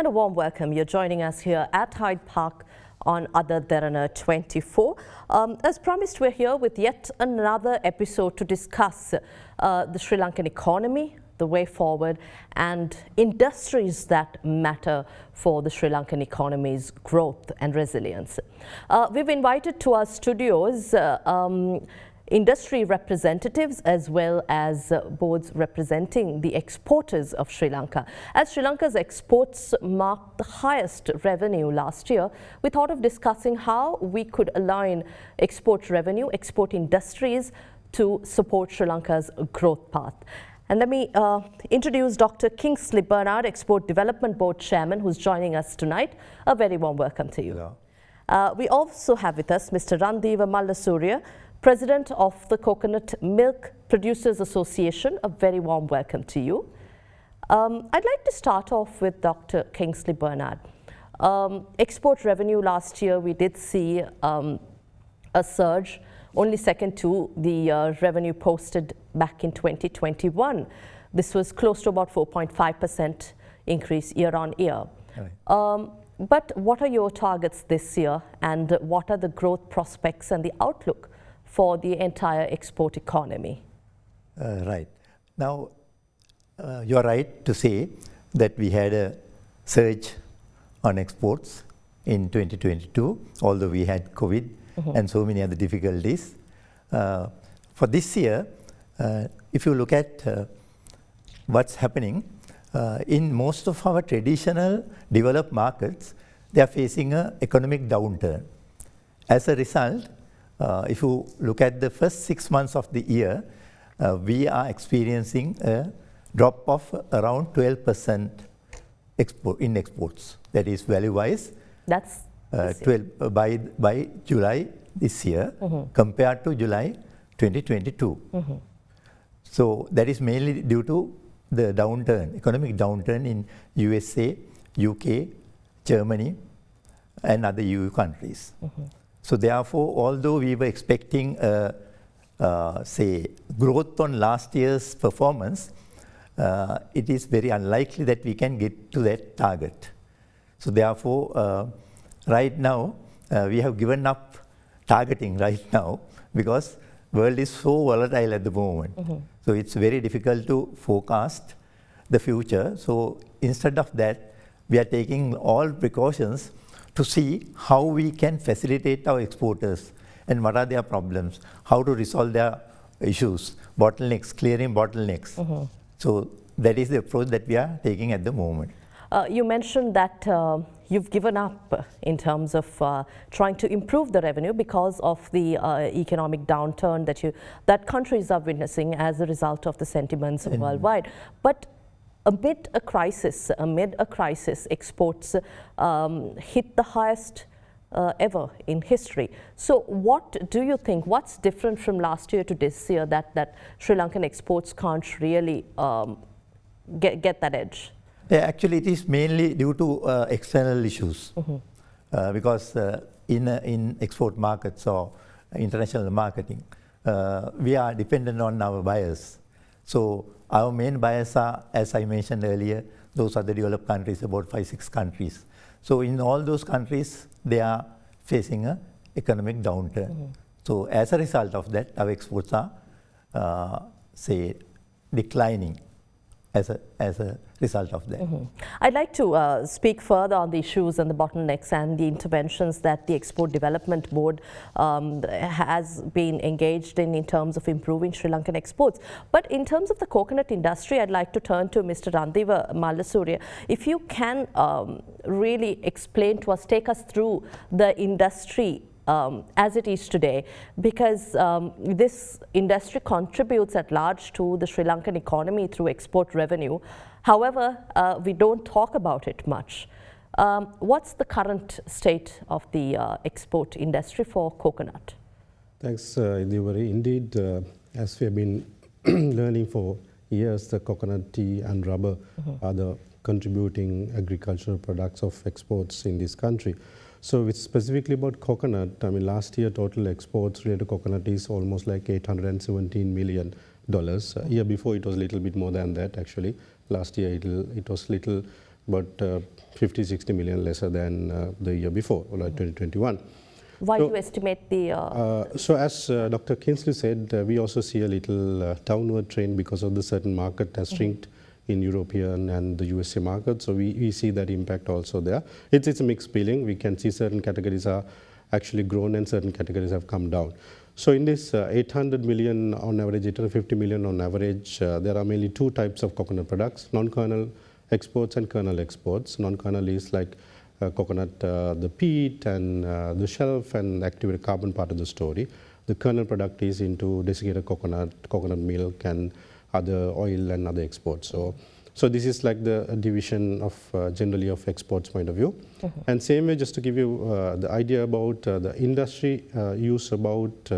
And a warm welcome. You're joining us here at Hyde Park on AdaDerana 24. As promised, we're here with yet another episode to discuss the Sri Lankan economy, the way forward, and industries that matter for the Sri Lankan economy's growth and resilience. We've invited to our studios industry representatives as well as boards representing the exporters of Sri Lanka. As Sri Lanka's exports marked the highest revenue last year, we thought of discussing how we could align export revenue, export industries to support Sri Lanka's growth path. And let me introduce Dr. Kingsley Bernard, Export Development Board Chairman, who's joining us tonight. A very warm welcome to you. Hello. We also have with us Mr. Randeewa Malalasooriya, President of the Coconut Milk Producers Association. A very warm welcome to you. I'd like to start off with Dr. Kingsley Bernard. Export revenue last year, we did see a surge, only second to the revenue posted back in 2021. This was close to about 4.5% increase year on year. Right. But what are your targets this year, and what are the growth prospects and the outlook for the entire export economy? Right. Now, you're right to say that we had a surge on exports in 2022, although we had COVID and so many other difficulties. For this year, if you look at what's happening, in most of our traditional developed markets, they are facing an economic downturn. As a result, if you look at the first 6 months of the year, we are experiencing a drop of around 12% in exports. That is value-wise. That's 12 by July this year compared to July 2022. So that is mainly due to the downturn, economic downturn in USA, UK, Germany, and other EU countries. So therefore, although we were expecting, say, growth on last year's performance, it is very unlikely that we can get to that target. So therefore, right now, we have given up targeting right now because world is so volatile at the moment. So it's very difficult to forecast the future. So instead of that, we are taking all precautions to see how we can facilitate our exporters and what are their problems, how to resolve their issues, bottlenecks, clearing bottlenecks. So that is the approach that we are taking at the moment. You mentioned that you've given up in terms of trying to improve the revenue because of the economic downturn that countries are witnessing as a result of the sentiments worldwide. But amid a crisis, exports hit the highest ever in history. So what do you think, what's different from last year to this year that Sri Lankan exports can't really get that edge? Yeah, actually, it is mainly due to external issues. Because in export markets or international marketing, we are dependent on our buyers. So our main buyers are, as I mentioned earlier, those are the developed countries, about 5-6 countries. So in all those countries, they are facing an economic downturn. So as a result of that, our exports are, say, declining as a result of that. I'd like to speak further on the issues and the bottlenecks and the interventions that the Export Development Board has been engaged in terms of improving Sri Lankan exports. But in terms of the coconut industry, I'd like to turn to Mr. Randeewa Malalasooriya. If you can really explain to us, take us through the industry as it is today, because this industry contributes at large to the Sri Lankan economy through export revenue. However, we don't talk about it much. What's the current state of the export industry for coconut? Thanks, Indeewari. Indeed, as we have been learning for years, the coconut, tea and rubber are the contributing agricultural products of exports in this country. So it's specifically about coconut. I mean, last year total exports related to coconut is almost like $817 million. Year before it was a little bit more than that actually. Last year it was little about 50-60 million lesser than the year before, or like 2021. Why do you estimate the... So as Dr. Kingsley said, we also see a little downward trend because of the certain market has shrinked in European and the USA market. So we see that impact also there. It's a mixed feeling. We can see certain categories are actually grown and certain categories have come down. So in this 800 million on average, 850 million on average, there are mainly two types of coconut products, non-kernel exports and kernel exports. Non-kernel is like coconut, the peat and the shelf and activated carbon part of the story. The kernel product is into desiccated coconut milk and other oil and other exports. So this is like the division of generally of exports point of view. And same way, just to give you the idea about the industry use about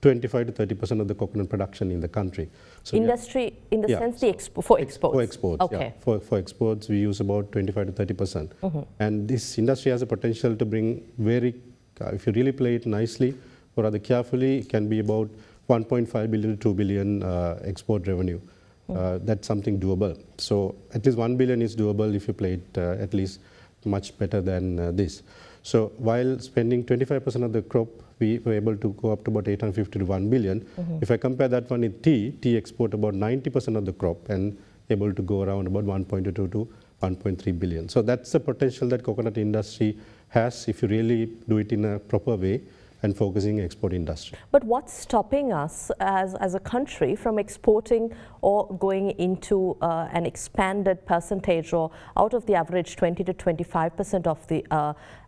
25 to 30% of the coconut production in the country. So industry in the sense the for exports? For exports, okay. Yeah. For exports, we use about 25 to 30%. And this industry has a potential to bring very, if you really play it nicely or rather carefully, it can be about 1.5 billion to 2 billion export revenue. That's something doable. So at least 1 billion is doable if you play it at least much better than this. So while spending 25% of the crop, we were able to go up to about 850 to 1 billion. If I compare that one with tea export about 90% of the crop and able to go around about 1.2 to 1.3 billion. So that's the potential that coconut industry has if you really do it in a proper way and focusing export industry. But what's stopping us as a country from exporting or going into an expanded percentage or out of the average 20 to 25% of the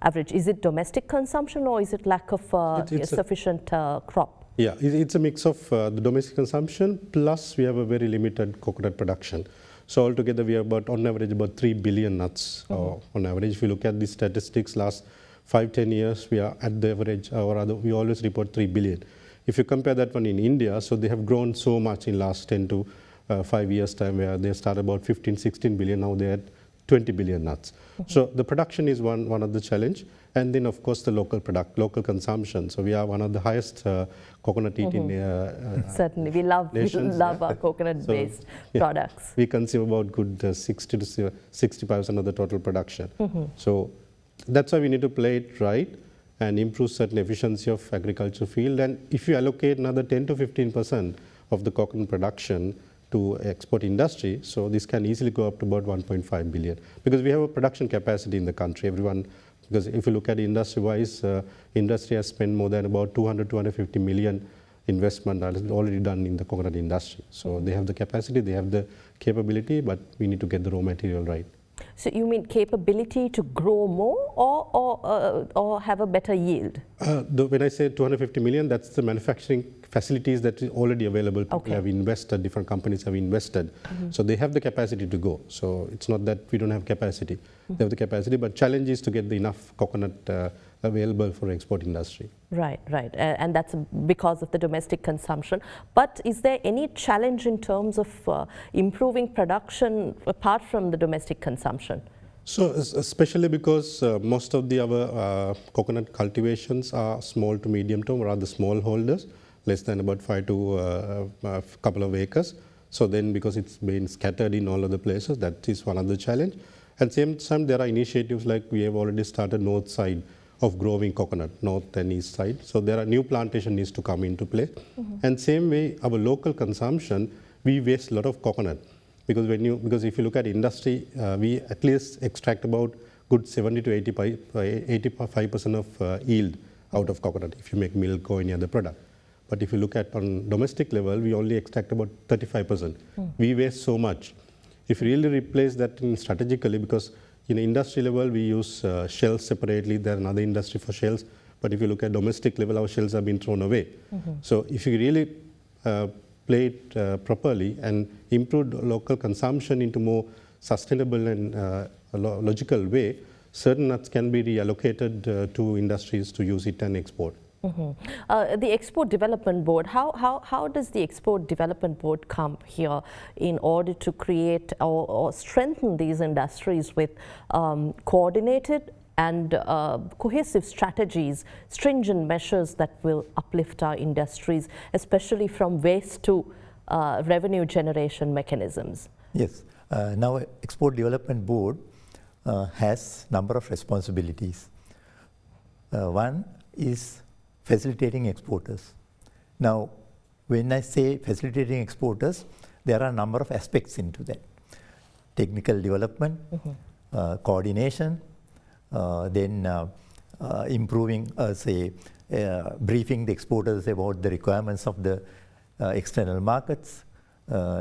average? Is it domestic consumption or is it lack of sufficient crop? Yeah, it's a mix of the domestic consumption plus we have a very limited coconut production. So altogether we have about on average about 3 billion nuts on average. If you look at the statistics last 5-10 years, we are at the average, or rather, we always report 3 billion. If you compare that one in India, so they have grown so much in last 10 to 5 years time, where they started about 15-16 billion, now they're at 20 billion nuts. So the production is one of the challenge, and then of course the local consumption. So we are one of the highest coconut eating certainly, we love our coconut-based products. We consume about good 60 to 65% of the total production. So that's why we need to play it right and improve certain efficiency of agriculture field. And if you allocate another 10 to 15% of the coconut production to export industry, so this can easily go up to about 1.5 billion. Because we have a production capacity in the country. Because if you look at industry-wise, industry has spent more than about 250 million investment that is already done in the coconut industry. So they have the capacity, they have the capability, but we need to get the raw material right. So you mean capability to grow more or have a better yield? When I say 250 million, that's the manufacturing facilities that is already available. People have invested, different companies have invested. So they have the capacity to go. So it's not that we don't have capacity. They have the capacity, but challenge is to get the enough coconut available for export industry. Right. And that's because of the domestic consumption. But is there any challenge in terms of improving production apart from the domestic consumption? So especially because most of the other coconut cultivations are small to medium term, or rather small holders, less than about 5 to a couple of acres. So then because it's been scattered in all other places, that is one of the challenge. And same time there are initiatives like we have already started north side of growing coconut, north and east side. So there are new plantation needs to come into play. And same way, our local consumption, we waste a lot of coconut. Because if you look at industry, we at least extract about good 70 to 85% of yield out of coconut if you make milk or any other product. But if you look at on domestic level, we only extract about 35%. We waste so much. If you really replace that in strategically, because in industry level, we use shells separately. There are another industry for shells. But if you look at domestic level, our shells have been thrown away. So if you really play it properly and improve local consumption into more sustainable and logical way, certain nuts can be reallocated to industries to use it and export. The Export Development Board, how does the Export Development Board come here in order to create or strengthen these industries with coordinated and cohesive strategies, stringent measures that will uplift our industries, especially from waste to revenue generation mechanisms? Yes. Now Export Development Board has number of responsibilities. One is facilitating exporters. Now, when I say facilitating exporters, there are a number of aspects into that. Technical development, coordination, then improving, briefing the exporters about the requirements of the external markets,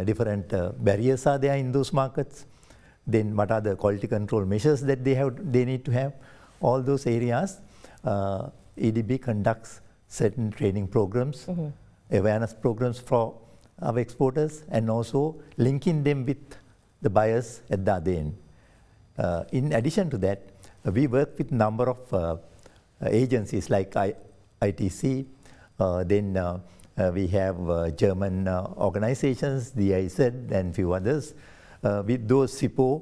different barriers are there in those markets, then what are the quality control measures that they need to have. All those areas, EDB conducts certain training programs, awareness programs for our exporters, and also linking them with the buyers at the other end. In addition to that, we work with number of agencies like ITC, then we have German organizations, the DIZ and few others. With those SIPO,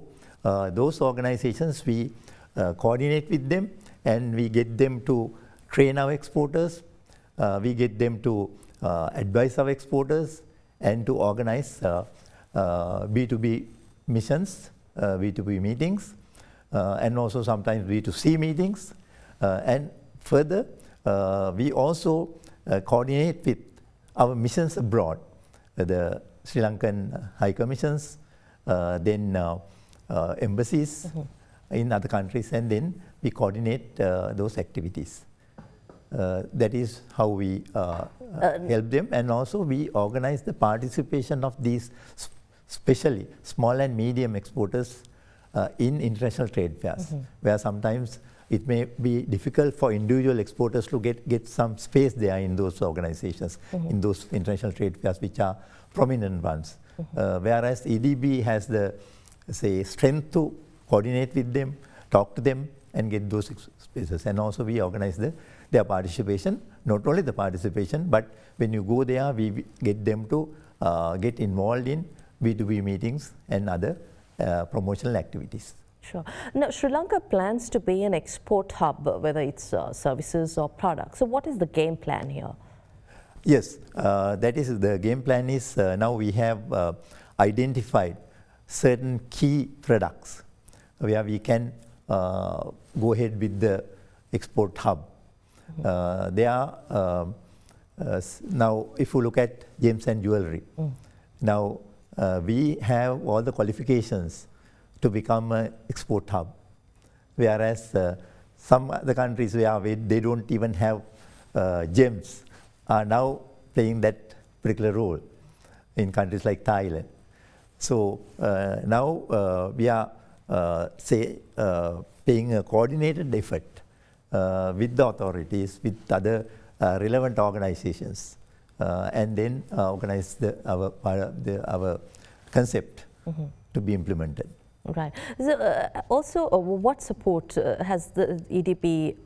those organizations, we coordinate with them and we get them to train our exporters, we get them to advise our exporters and to organize B2B missions, B2B meetings, and also sometimes B2C meetings. And further, we also coordinate with our missions abroad, the Sri Lankan High Commissions, then embassies in other countries, and then we coordinate those activities. That is how we help them, and also we organize the participation of these, especially small and medium exporters in international trade fairs, where sometimes it may be difficult for individual exporters to get some space there in those organizations, in those international trade fairs which are prominent ones. Whereas EDB has the, strength to coordinate with them, talk to them and get those spaces. And also we organize their participation, not only the participation, but when you go there, we get them to get involved in B2B meetings and other promotional activities. Sure. Now, Sri Lanka plans to be an export hub, whether it's services or products. So what is the game plan here? Yes, that is the game plan is now we have identified certain key products where we can go ahead with the export hub. There are, now if you look at gems and jewelry, now we have all the qualifications to become an export hub, whereas some other countries where they don't even have gems are now playing that particular role in countries like Thailand. So now we are paying a coordinated effort with the authorities, with other relevant organizations, and then organize our concept to be implemented. Right. So, also, what support has the EDB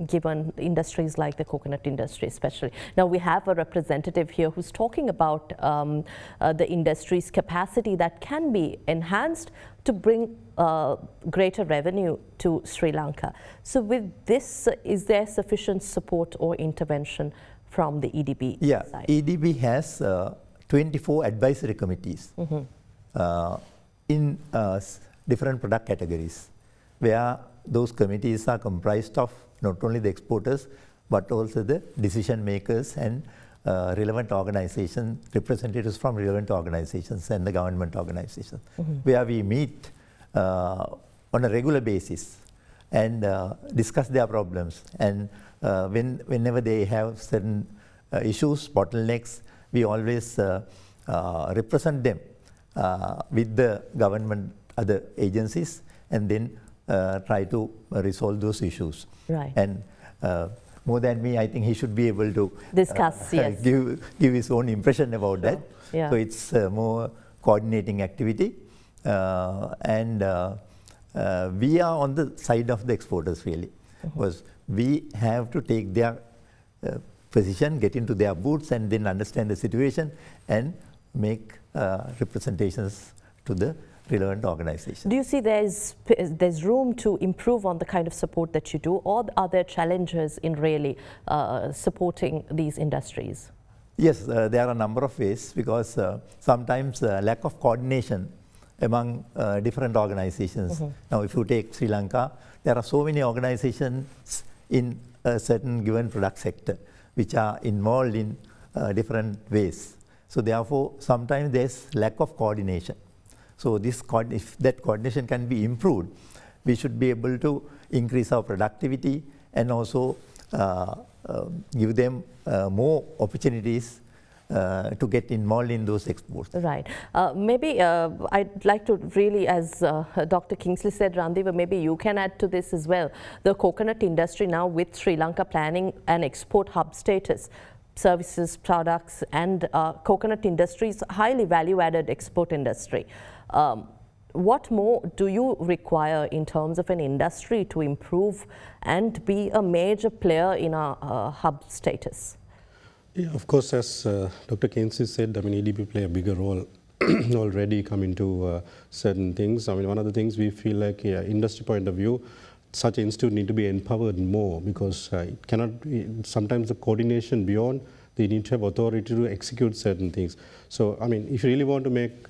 given industries like the coconut industry especially? Now, we have a representative here who's talking about the industry's capacity that can be enhanced to bring greater revenue to Sri Lanka. So with this, is there sufficient support or intervention from the EDB side? EDB has 24 advisory committees. In different product categories, where those committees are comprised of not only the exporters, but also the decision makers and relevant organizations, representatives from relevant organizations and the government organizations, where we meet on a regular basis and discuss their problems. And whenever they have certain issues, bottlenecks, we always represent them with the government, other agencies, and then try to resolve those issues. Right. And more than me, I think he should be able to discuss, yes, give his own impression about that. Yeah. So it's more coordinating activity, and we are on the side of the exporters really, because we have to take their position, get into their boots, and then understand the situation and make representations to the relevant organization. Do you see there's room to improve on the kind of support that you do, or are there challenges in really supporting these industries? Yes, there are a number of ways, because sometimes lack of coordination among different organizations. Now, if you take Sri Lanka, there are so many organizations in a certain given product sector which are involved in different ways. So therefore, sometimes there's lack of coordination. So this if that coordination can be improved, we should be able to increase our productivity and also give them more opportunities to get involved in those exports. Right. Maybe I'd like to really, as Dr. Kingsley said, Randeewa, maybe you can add to this as well. The coconut industry now, with Sri Lanka planning an export hub status, services, products, and coconut industry is a highly value-added export industry. What more do you require in terms of an industry to improve and be a major player in a hub status? Yeah, of course, as Dr. Kingsley said, I mean, EDB play a bigger role already coming to certain things. I mean, one of the things we feel like, yeah, industry point of view, such institute need to be empowered more, because it cannot, sometimes the coordination beyond, they need to have authority to execute certain things. So, I mean, if you really want to make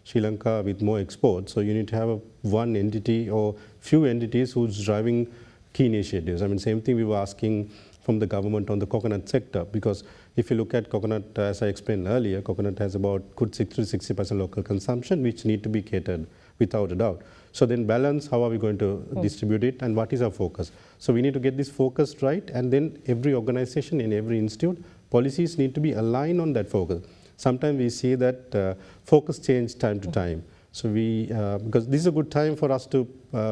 Sri Lanka with more exports, so you need to have one entity or few entities who's driving key initiatives. I mean, same thing we were asking from the government on the coconut sector, because if you look at coconut, as I explained earlier, coconut has about good 60% local consumption, which need to be catered without a doubt. So then balance, how are we going to distribute it, and what is our focus? So we need to get this focused right, and then every organization in every institute, policies need to be aligned on that focus. Sometimes we see that focus change time to time. So we, because this is a good time for us to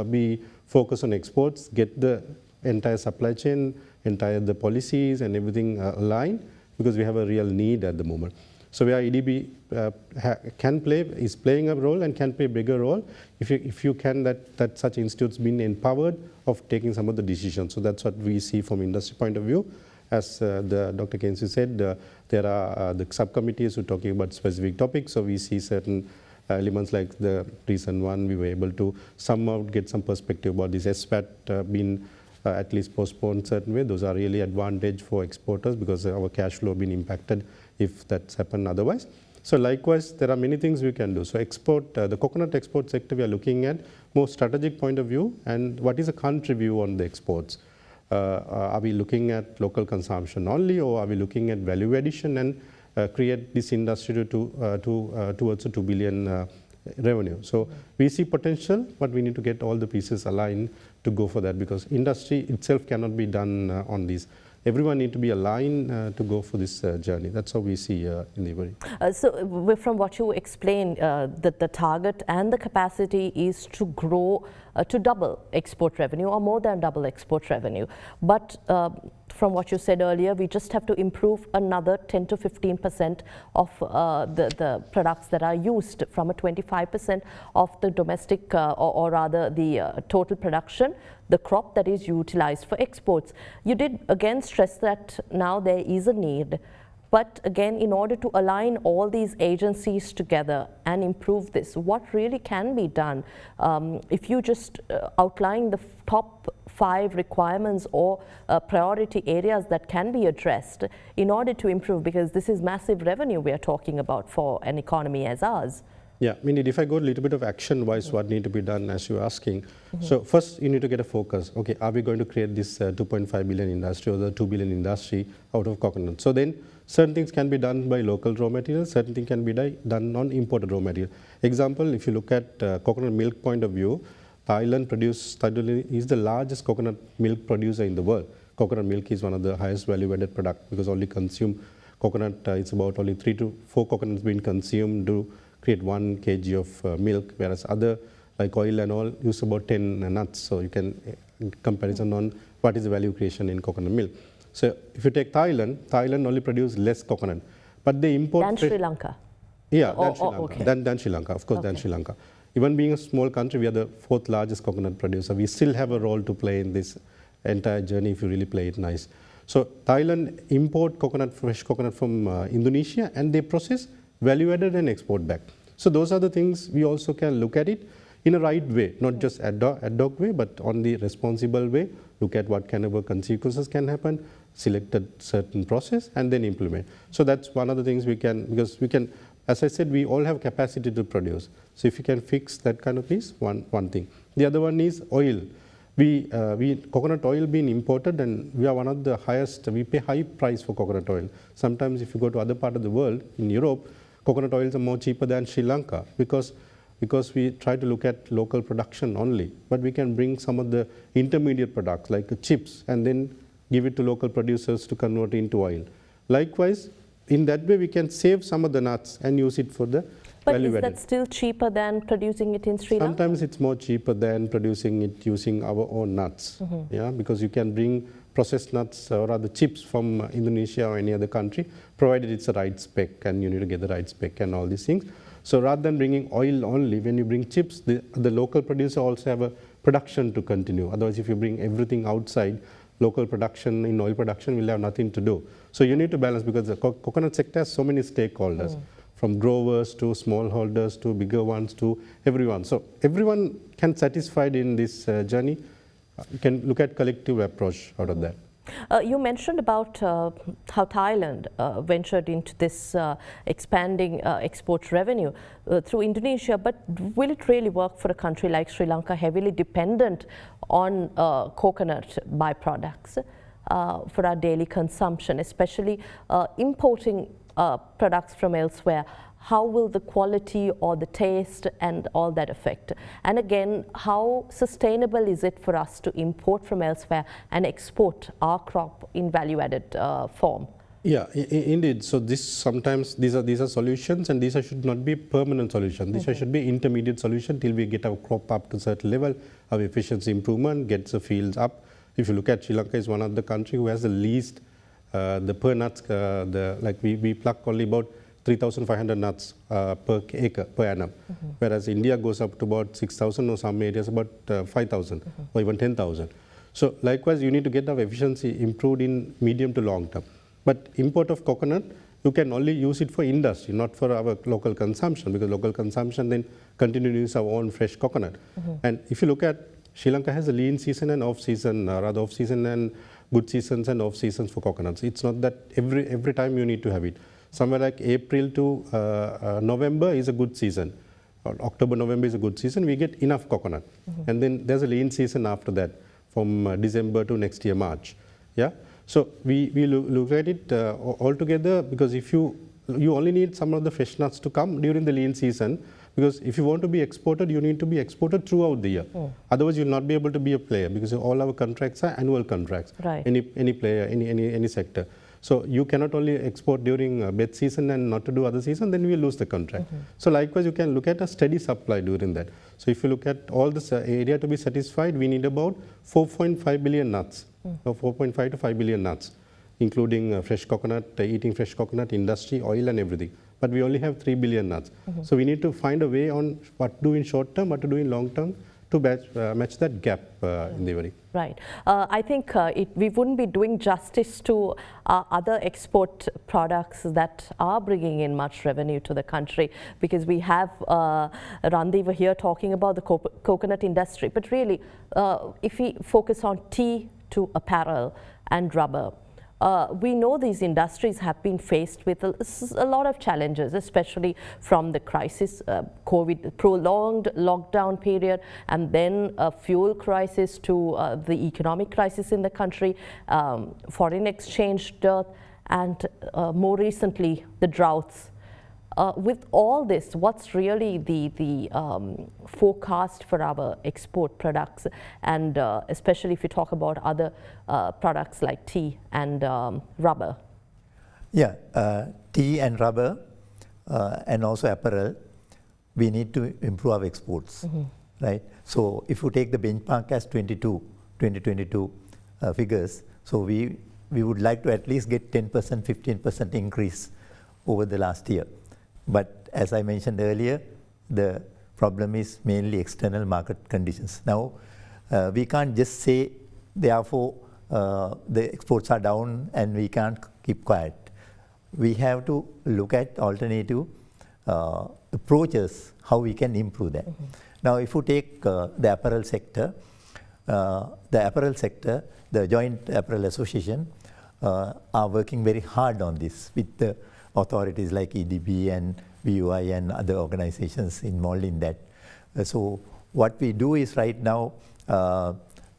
be focused on exports, get the entire supply chain, entire the policies and everything aligned, because we have a real need at the moment. So where EDB is playing a role and can play a bigger role if you can, that such institutes being empowered of taking some of the decisions. So that's what we see from industry point of view. As Dr. Kingsley said, there are the subcommittees who are talking about specific topics. So we see certain elements like the recent one, we were able to somehow get some perspective about this SPAT being at least postponed certain way. Those are really advantage for exporters, because our cash flow been impacted if that's happened otherwise. So likewise, there are many things we can do. So export, the coconut export sector, we are looking at more strategic point of view, and what is a country view on the exports. Are we looking at local consumption only, or are we looking at value addition and create this industry towards a 2 billion revenue? So we see potential, but we need to get all the pieces aligned to go for that, because industry itself cannot be done on this. Everyone need to be aligned to go for this journey. That's how we see Indeewari. So from what you explained, the target and the capacity is to grow to double export revenue, or more than double export revenue. But from what you said earlier, we just have to improve another 10 to 15% of the products that are used, from a 25% of the domestic or rather the total production, the crop that is utilized for exports. You did again stress that now there is a need. But again, in order to align all these agencies together and improve this, what really can be done? If you just outline the top 5 requirements or priority areas that can be addressed in order to improve, because this is massive revenue we are talking about for an economy as ours. Yeah, I mean, if I go a little bit of action-wise, what need to be done, as you're asking. So first, you need to get a focus. Okay, are we going to create this 2.5 billion industry or the 2 billion industry out of coconut? So then, certain things can be done by local raw materials, certain things can be done on imported raw material. Example, if you look at coconut milk point of view, Thailand is the largest coconut milk producer in the world. Coconut milk is one of the highest value-added product, because only consume coconut, it's about only 3 to 4 coconuts being consumed to create 1 kg of milk, whereas other like oil and all use about 10 nuts. So you can comparison on what is the value creation in coconut milk. So if you take Thailand only produce less coconut, but they import than Sri Lanka. Yeah, than Sri Lanka. Okay. Than Sri Lanka, of course, than Sri Lanka. Even being a small country, we are the 4th largest coconut producer. We still have a role to play in this entire journey if you really play it nice. So Thailand import coconut, fresh coconut from Indonesia, and they process, value added and export back. So those are the things we also can look at it in a right way, not just ad hoc way, but on the responsible way. Look at what kind of consequences can happen, select a certain process, and then implement. So that's one of the things we can, because we can, As I said, we all have capacity to produce. So if you can fix that kind of piece, one thing. The other one is oil. Coconut oil being imported, and we are one of the highest, we pay high price for coconut oil. Sometimes if you go to other part of the world, in Europe, coconut oils are more cheaper than Sri Lanka because we try to look at local production only. But we can bring some of the intermediate products like chips and then give it to local producers to convert into oil. Likewise, in that way we can save some of the nuts and use it for the value added. But is that still cheaper than producing it in Sri Lanka? Sometimes it's more cheaper than producing it using our own nuts. Yeah, because you can bring processed nuts or other chips from Indonesia or any other country, provided it's the right spec and you need to get the right spec and all these things. So rather than bringing oil only, when you bring chips, the local producer also have a production to continue. Otherwise, if you bring everything outside, local production in oil production will have nothing to do. So you need to balance, because the coconut sector has so many stakeholders, from growers to smallholders to bigger ones to everyone. So everyone can satisfied in this journey. You can look at collective approach out of that. You mentioned about how Thailand ventured into this expanding export revenue through Indonesia, but will it really work for a country like Sri Lanka, heavily dependent on coconut byproducts for our daily consumption, especially importing products from elsewhere? How will the quality or the taste and all that affect? And again, how sustainable is it for us to import from elsewhere and export our crop in value-added form? Yeah, indeed. So this sometimes these are solutions, and these should not be permanent solution. These should be intermediate solution till we get our crop up to a certain level, our efficiency improvement, gets the fields up. If you look at Sri Lanka, is one of the country who has the least the per nuts. We pluck only about 3,500 nuts per acre per annum, whereas India goes up to about 6,000 or some areas about 5,000 or even 10,000. So likewise, you need to get our efficiency improved in medium to long term. But import of coconut, you can only use it for industry, not for our local consumption, because local consumption then continue to use our own fresh coconut. And if you look at Sri Lanka has a lean season and off season, rather off season and good seasons and off seasons for coconuts. It's not that every time you need to have it. Somewhere like April to November is a good season. October, November is a good season. We get enough coconut. And then there's a lean season after that from December to next year, March. Yeah. So we look at it altogether, because if you only need some of the fresh nuts to come during the lean season, because if you want to be exported, you need to be exported throughout the year. Otherwise, you'll not be able to be a player, because all our contracts are annual contracts. Right. Any player, any sector. So you cannot only export during bed season and not to do other season, then we will lose the contract. So likewise, you can look at a steady supply during that. So if you look at all this area to be satisfied, we need about 4.5 billion nuts, or 4.5 to 5 billion nuts, including fresh coconut, eating fresh coconut, industry, oil and everything. But we only have 3 billion nuts. So we need to find a way on what to do in short term, what to do in long term, to match that gap in the Indeewari. Right. I think we wouldn't be doing justice to other export products that are bringing in much revenue to the country, because we have Randeewa here talking about the coconut industry. But really, if we focus on tea to apparel and rubber, we know these industries have been faced with a lot of challenges, especially from the crisis, COVID, prolonged lockdown period, and then a fuel crisis to the economic crisis in the country, foreign exchange dearth, and more recently, the droughts. With all this, what's really the forecast for our export products, and especially if you talk about other products like tea and rubber? Yeah, tea and rubber and also apparel, we need to improve our exports, right? So if you take the benchmark as 2022 figures, so we would like to at least get 10%, 15% increase over the last year. But as I mentioned earlier, the problem is mainly external market conditions. Now, we can't just say, therefore, the exports are down and we can't keep quiet. We have to look at alternative approaches, how we can improve that. Now, if you take the apparel sector, the Joint Apparel Association are working very hard on this with the authorities like EDB and BUI and other organizations involved in that. So what we do is right now,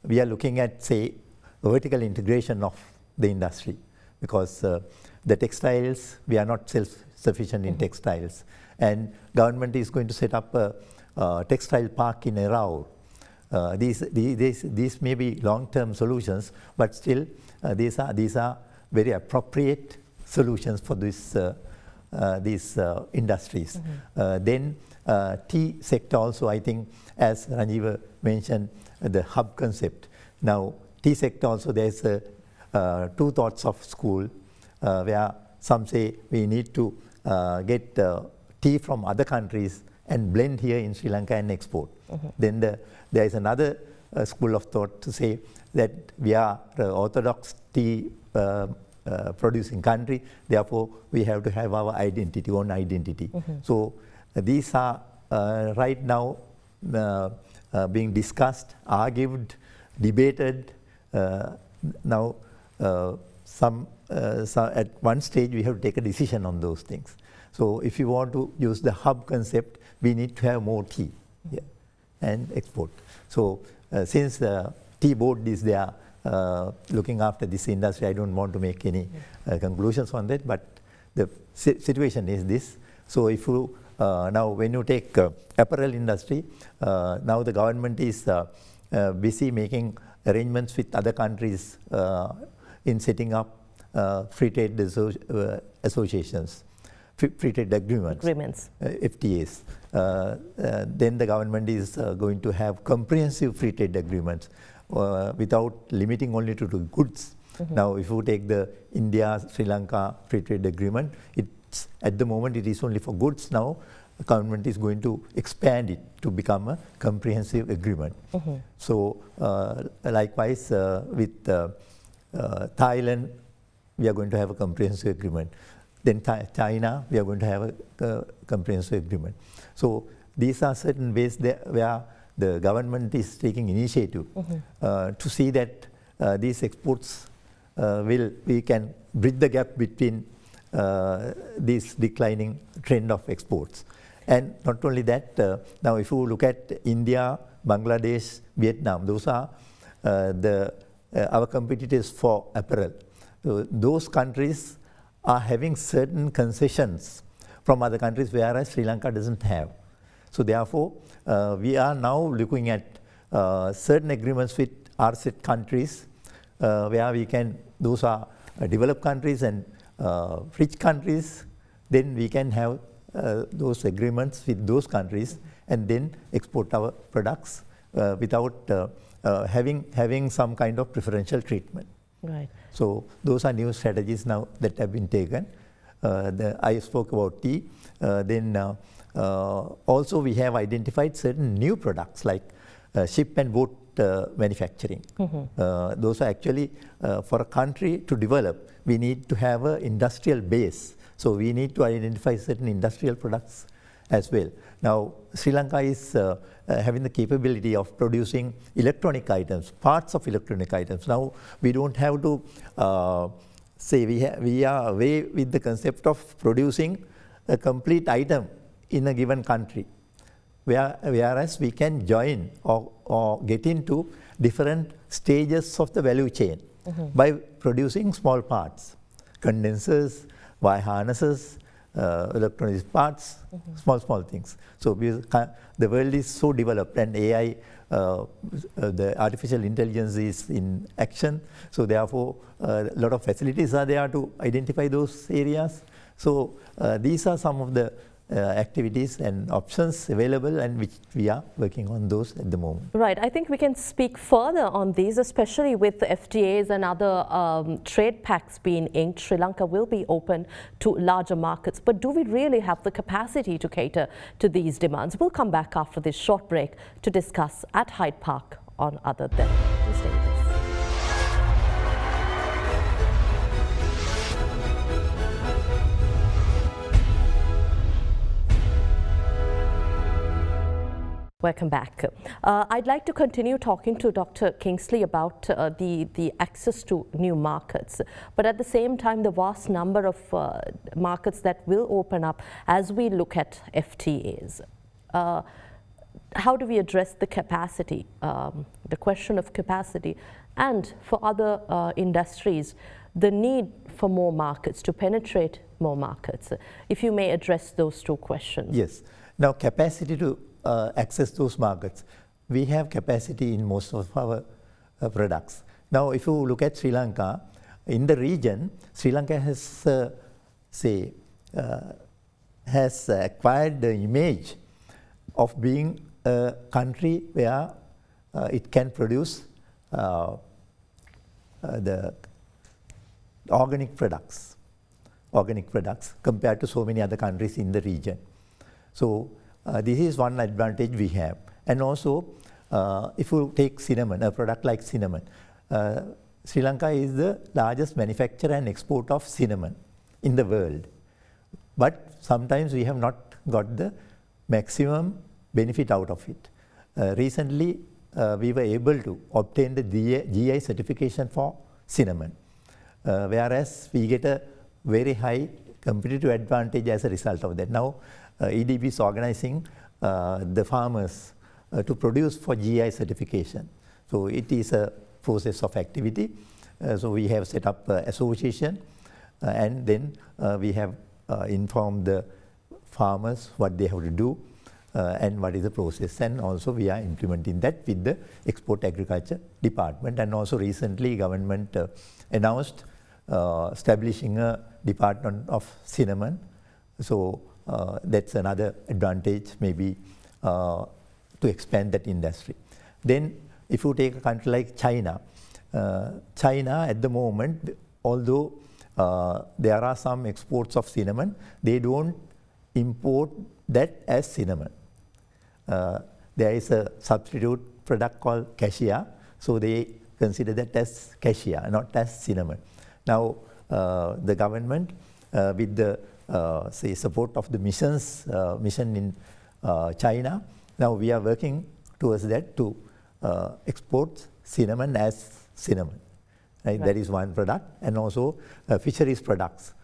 we are looking at, say, vertical integration of the industry, because the textiles, we are not self-sufficient in textiles, and government is going to set up a textile park in Eraur. These may be long-term solutions, but still these are very appropriate solutions for these industries. Then tea sector also, I think, as Randeewa mentioned, the hub concept. Now tea sector also, there's two thoughts of school, where some say we need to get tea from other countries and blend here in Sri Lanka and export. Then there is another school of thought to say that we are orthodox tea producing country, therefore we have to have our identity, own identity. So these are right now being discussed, argued, debated. Now at one stage we have to take a decision on those things. So if you want to use the hub concept, we need to have more tea and export. So since the tea board is there looking after this industry, I don't want to make any conclusions on that, but the situation is this. So if you now when you take apparel industry, now the government is busy making arrangements with other countries in setting up free trade associations, free trade agreements. FTAs. Then the government is going to have comprehensive free trade agreements without limiting only to the goods. Now if you take the India-Sri Lanka free trade agreement, it's at the moment it is only for goods. Now the government is going to expand it to become a comprehensive agreement. So likewise with Thailand, we are going to have a comprehensive agreement. Then China, we are going to have a comprehensive agreement. So these are certain ways where the government is taking initiative to see that these exports we can bridge the gap between this declining trend of exports. And not only that, now if you look at India, Bangladesh, Vietnam, those are our competitors for apparel. So those countries are having certain concessions from other countries, whereas Sri Lanka doesn't have. So therefore, we are now looking at certain agreements with RCEP countries, where we can, those are developed countries and rich countries, then we can have those agreements with those countries and then export our products without having some kind of preferential treatment. Right. So those are new strategies now that have been taken. I spoke about tea. Then also we have identified certain new products like ship and boat manufacturing. Those are actually for a country to develop, we need to have an industrial base. So we need to identify certain industrial products as well. Now Sri Lanka is having the capability of producing electronic items, parts of electronic items. Now we don't have to say we are away with the concept of producing a complete item in a given country, whereas we can join or get into different stages of the value chain by producing small parts, condensers, wire harnesses, electronic parts, small things. So the world is so developed, and AI, the artificial intelligence is in action. So therefore, a lot of facilities are there to identify those areas. So these are some of the activities and options available, and which we are working on those at the moment. Right. I think we can speak further on these, especially with the FTAs and other trade pacts being inked. Sri Lanka will be open to larger markets, but do we really have the capacity to cater to these demands? We'll come back after this short break to discuss at Hyde Park on Other Than. Please stay with us. Welcome back. I'd like to continue talking to Dr. Kingsley about the access to new markets, but at the same time the vast number of markets that will open up as we look at FTAs. How do we address the capacity, the question of capacity, and for other industries, the need for more markets, to penetrate more markets? If you may address those two questions. Yes. Now, capacity to access those markets. We have capacity in most of our products. Now, if you look at Sri Lanka, in the region, Sri Lanka has, has acquired the image of being a country where it can produce the organic products compared to so many other countries in the region. So, this is one advantage we have. And also, if you take cinnamon, a product like cinnamon, Sri Lanka is the largest manufacturer and exporter of cinnamon in the world. But sometimes we have not got the maximum benefit out of it. Recently, we were able to obtain the GI certification for cinnamon, whereas we get a very high competitive advantage as a result of that. Now, EDB is organizing the farmers to produce for GI certification. So it is a process of activity. So we have set up an association, and then we have informed the farmers what they have to do and what is the process. And also we are implementing that with the Export Agriculture Department. And also recently government announced establishing a department of cinnamon. So that's another advantage maybe to expand that industry. Then if you take a country like China, China at the moment, although there are some exports of cinnamon, they don't import that as cinnamon. There is a substitute product called cassia, so they consider that as cassia, not as cinnamon. Now the government with the support of the mission in China. Now we are working towards that to export cinnamon as cinnamon. Right? That is one product, and also fisheries products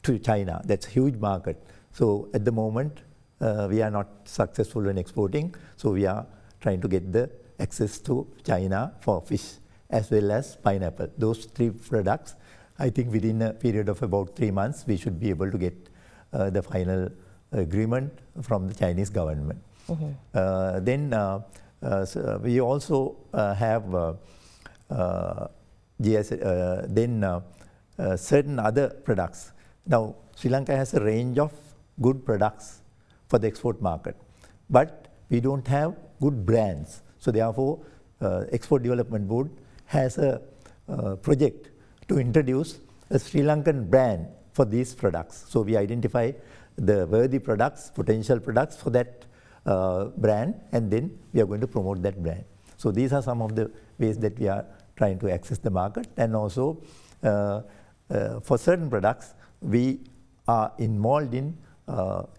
to China. That's a huge market. So at the moment we are not successful in exporting. So we are trying to get the access to China for fish as well as pineapple. Those three products, I think within a period of about 3 months, we should be able to get the final agreement from the Chinese government. Then so we also have certain other products. Now, Sri Lanka has a range of good products for the export market, but we don't have good brands. So therefore, Export Development Board has a project to introduce a Sri Lankan brand for these products. So we identify the worthy products, potential products for that brand, and then we are going to promote that brand. So these are some of the ways that we are trying to access the market. And also for certain products, we are involved in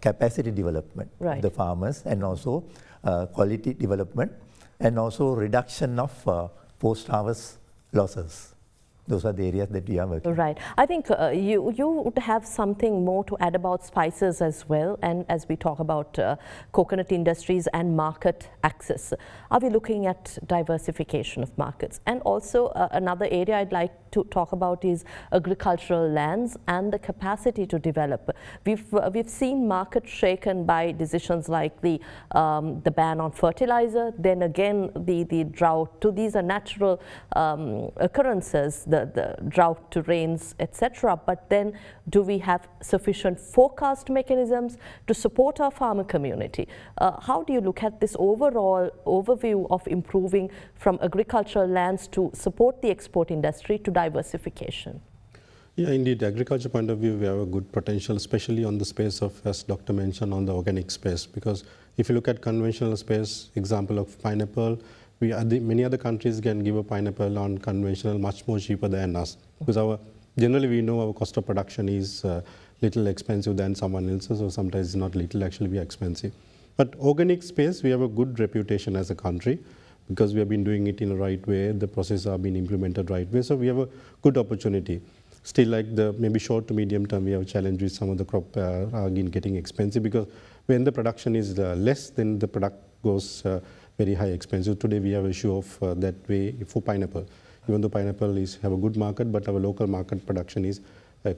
capacity development of the farmers, and also quality development, and also reduction of post-harvest losses. Those are the areas that we are working. Right. I think you would have something more to add about spices as well, and as we talk about coconut industries and market access. Are we looking at diversification of markets? And also another area I'd like to talk about is agricultural lands and the capacity to develop. We've seen markets shaken by decisions like the ban on fertilizer, then again the drought. So these are natural occurrences, the drought to rains, etc. But then do we have sufficient forecast mechanisms to support our farmer community? How do you look at this overall overview of improving from agricultural lands to support the export industry to diversification? Yeah, indeed, agriculture point of view, we have a good potential, especially on the space of, as Doctor mentioned, on the organic space. Because if you look at conventional space, example of pineapple, many other countries can give a pineapple on conventional much more cheaper than us. Because generally we know our cost of production is little expensive than someone else's, or sometimes it's not little, actually we are expensive. But organic space, we have a good reputation as a country because we have been doing it in the right way, the processes are being implemented right way, so we have a good opportunity. Still, like the maybe short to medium term, we have a challenge with some of the crop again getting expensive, because when the production is less, then the product goes very high expensive. Today we have an issue of that way for pineapple. Even though pineapple have a good market, but our local market production is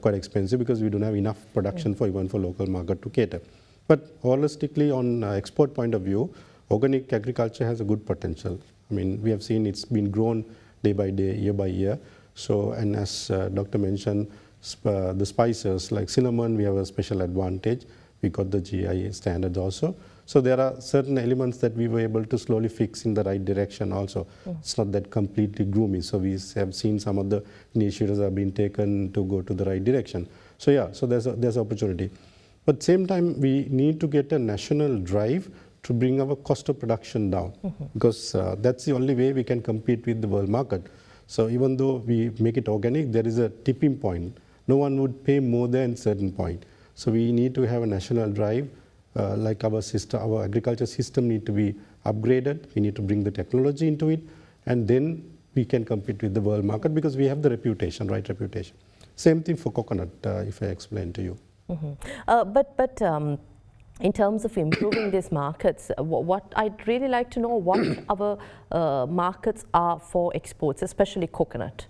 quite expensive because we don't have enough production for even for local market to cater. But holistically, on export point of view, organic agriculture has a good potential. I mean, we have seen it's been grown day by day, year by year. So, and as Dr. mentioned, the spices like cinnamon, we have a special advantage. We got the GI standards also. So there are certain elements that we were able to slowly fix in the right direction also. It's not that completely gloomy. So we have seen some of the initiatives have been taken to go to the right direction. So yeah, so there's opportunity. But at the same time, we need to get a national drive to bring our cost of production down, because that's the only way we can compete with the world market. So even though we make it organic, there is a tipping point. No one would pay more than a certain point. So we need to have a national drive, like our system, our agriculture system need to be upgraded. We need to bring the technology into it, and then we can compete with the world market because we have the reputation, right reputation. Same thing for coconut, if I explain to you. But in terms of improving these markets, what I'd really like to know what our markets are for exports, especially coconut.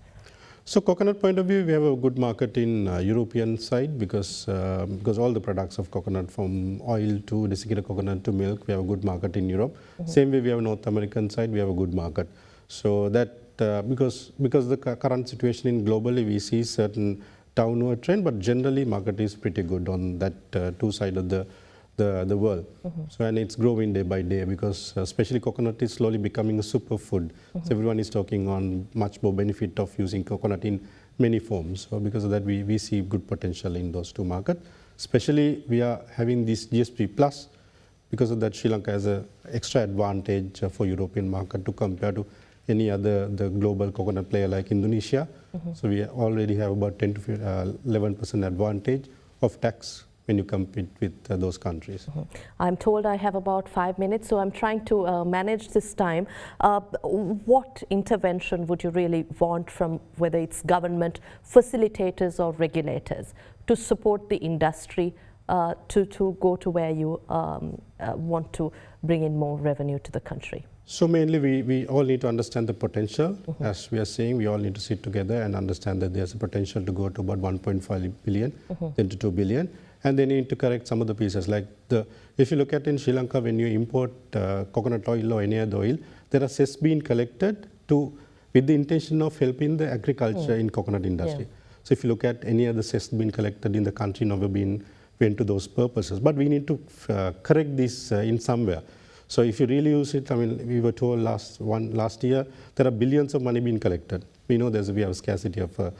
So coconut point of view, we have a good market in European side because all the products of coconut, from oil to desiccated coconut to milk, we have a good market in Europe. Same way we have North American side, we have a good market. So that because the current situation in globally, we see certain downward trend, but generally market is pretty good on that two side of the world. So, and it's growing day by day because especially coconut is slowly becoming a superfood. So everyone is talking on much more benefit of using coconut in many forms. So because of that, we see good potential in those two markets. Especially we are having this GSP plus. Because of that, Sri Lanka has an extra advantage for European market to compare to any other the global coconut player like Indonesia. So we already have about 10 to 11% advantage of tax when you compete with those countries. I'm told I have about 5 minutes, so I'm trying to manage this time. What intervention would you really want from whether it's government, facilitators or regulators to support the industry to go to where you want to bring in more revenue to the country? So mainly we all need to understand the potential. As we are saying, we all need to sit together and understand that there's a potential to go to about 1.5 billion, then to 2 billion. And they need to correct some of the pieces. Like if you look at in Sri Lanka, when you import coconut oil or any other oil, there are cess being collected with the intention of helping the agriculture in coconut industry. So if you look at any other cess being collected in the country, never went to those purposes. But we need to correct this in somewhere. So if you really use it, I mean, we were told last year, there are billions of money being collected. We know we have a scarcity of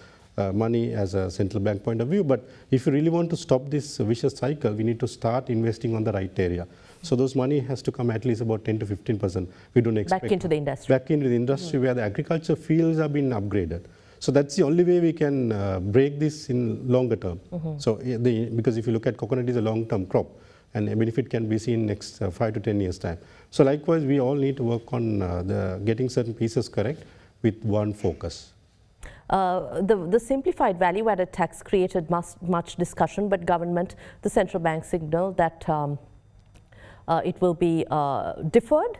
money as a central bank point of view, but if you really want to stop this vicious cycle, we need to start investing on the right area. So those money has to come at least about 10 to 15%. We don't expect back into the industry. Back into the industry where the agriculture fields have been upgraded. So that's the only way we can break this in longer term. So because if you look at coconut is a long-term crop, and a benefit can be seen next 5 to 10 years time. So likewise, we all need to work on getting certain pieces correct with one focus. The simplified value-added tax created much discussion, but government, the central bank signaled that it will be deferred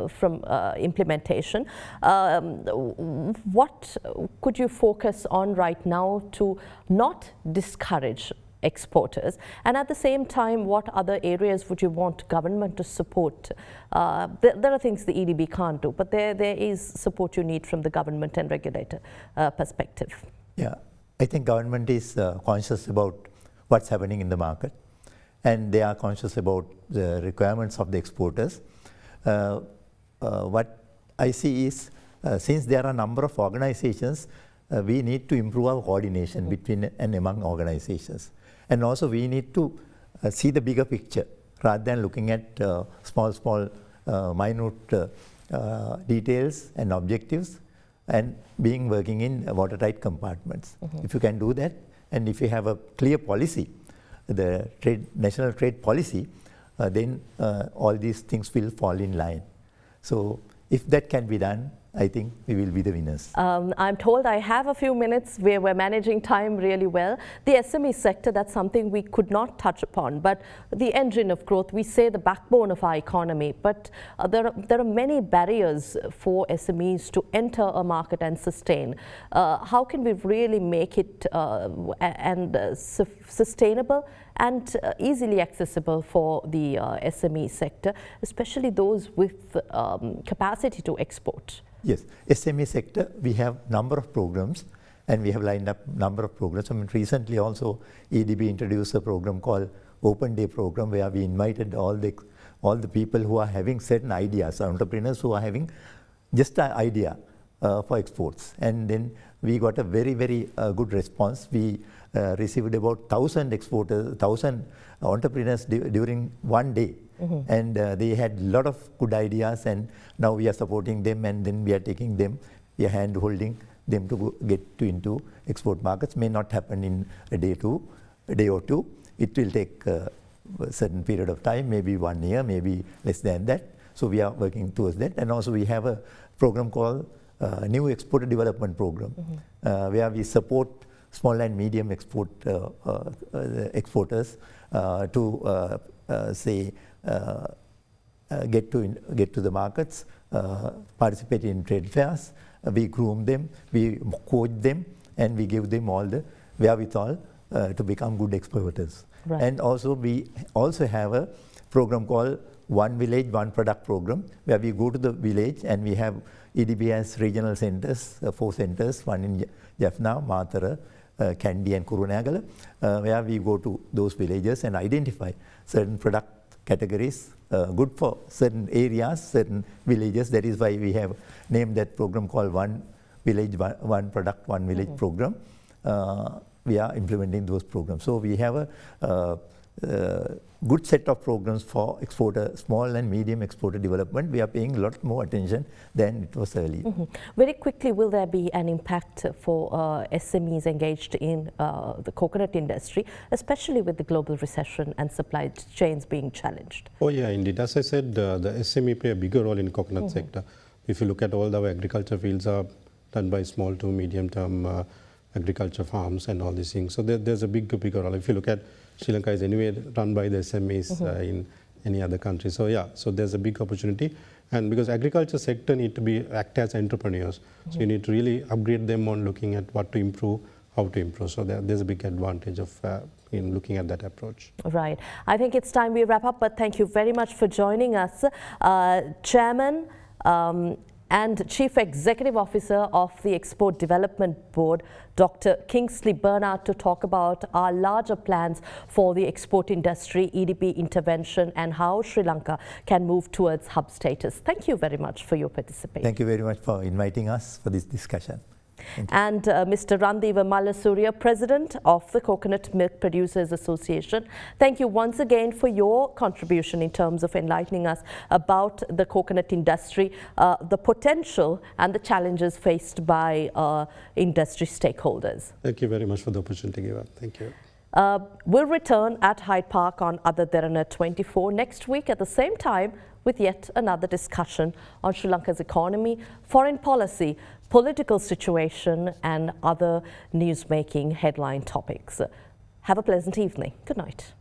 from implementation. What could you focus on right now to not discourage exporters, and at the same time, what other areas would you want government to support? There are things the EDB can't do, but there is support you need from the government and regulator perspective. Yeah, I think government is conscious about what's happening in the market, and they are conscious about the requirements of the exporters. What I see is, since there are a number of organizations, we need to improve our coordination between and among organizations. And also we need to see the bigger picture rather than looking at small, minute details and objectives and working in watertight compartments. If you can do that, and if you have a clear policy, the national trade policy, then all these things will fall in line. So if that can be done, I think we will be the winners. I'm told I have a few minutes where we're managing time really well. The SME sector, that's something we could not touch upon, but the engine of growth, we say the backbone of our economy, but there are many barriers for SMEs to enter a market and sustain. How can we really make it sustainable and easily accessible for the SME sector, especially those with capacity to export? Yes, SME sector, we have number of programs and we have lined up number of programs. I mean, recently also EDB introduced a program called Open Day program, where we invited all the people who are having certain ideas, entrepreneurs who are having just an idea for exports. And then we got a very, very good response. We received about 1,000 exporters, 1,000 entrepreneurs during one day. And they had a lot of good ideas, and now we are supporting them, and then we are taking them, we are hand holding them to get into export markets. May not happen in a day or two. It will take a certain period of time, maybe 1 year, maybe less than that. So we are working towards that. And also we have a program called New Exporter Development Program, where we support small and medium exporters to say get to the markets, participate in trade fairs. We groom them, we coach them, and we give them all the wherewithal to become good exporters. Right. And also we also have a program called One Village, One Product program, where we go to the village and we have EDB as regional centers, 4 centers, one in Jaffna, Matara, Kandy and Kurunagala, where we go to those villages and identify certain product categories good for certain areas, certain villages. That is why we have named that program called One Village, One Product, One Village program. We are implementing those programs. So we have a good set of programs for exporter, small and medium exporter development. We are paying a lot more attention than it was earlier. Very quickly, will there be an impact for SMEs engaged in the coconut industry, especially with the global recession and supply chains being challenged? Oh yeah, indeed. As I said, the SME play a bigger role in the coconut sector. If you look at all our agriculture fields are done by small to medium term agriculture farms and all these things. So there's a bigger role. If you look at Sri Lanka is anyway run by the SMEs in any other country. So yeah, so there's a big opportunity. And because agriculture sector need to act as entrepreneurs. So you need to really upgrade them on looking at what to improve, how to improve. So there's a big advantage of in looking at that approach. Right. I think it's time we wrap up, but thank you very much for joining us. Chairman and Chief Executive Officer of the Export Development Board, Dr. Kingsley Bernard, to talk about our larger plans for the export industry, EDB intervention, and how Sri Lanka can move towards hub status. Thank you very much for your participation. Thank you very much for inviting us for this discussion. And Mr. Randeewa Malalasooriya, President of the Coconut Milk Producers Association. Thank you once again for your contribution in terms of enlightening us about the coconut industry, the potential and the challenges faced by industry stakeholders. Thank you very much for the opportunity given. Thank you. We'll return at Hyde Park on AdaDerana 24 next week at the same time with yet another discussion on Sri Lanka's economy, foreign policy, political situation and other news-making headline topics. Have a pleasant evening. Good night.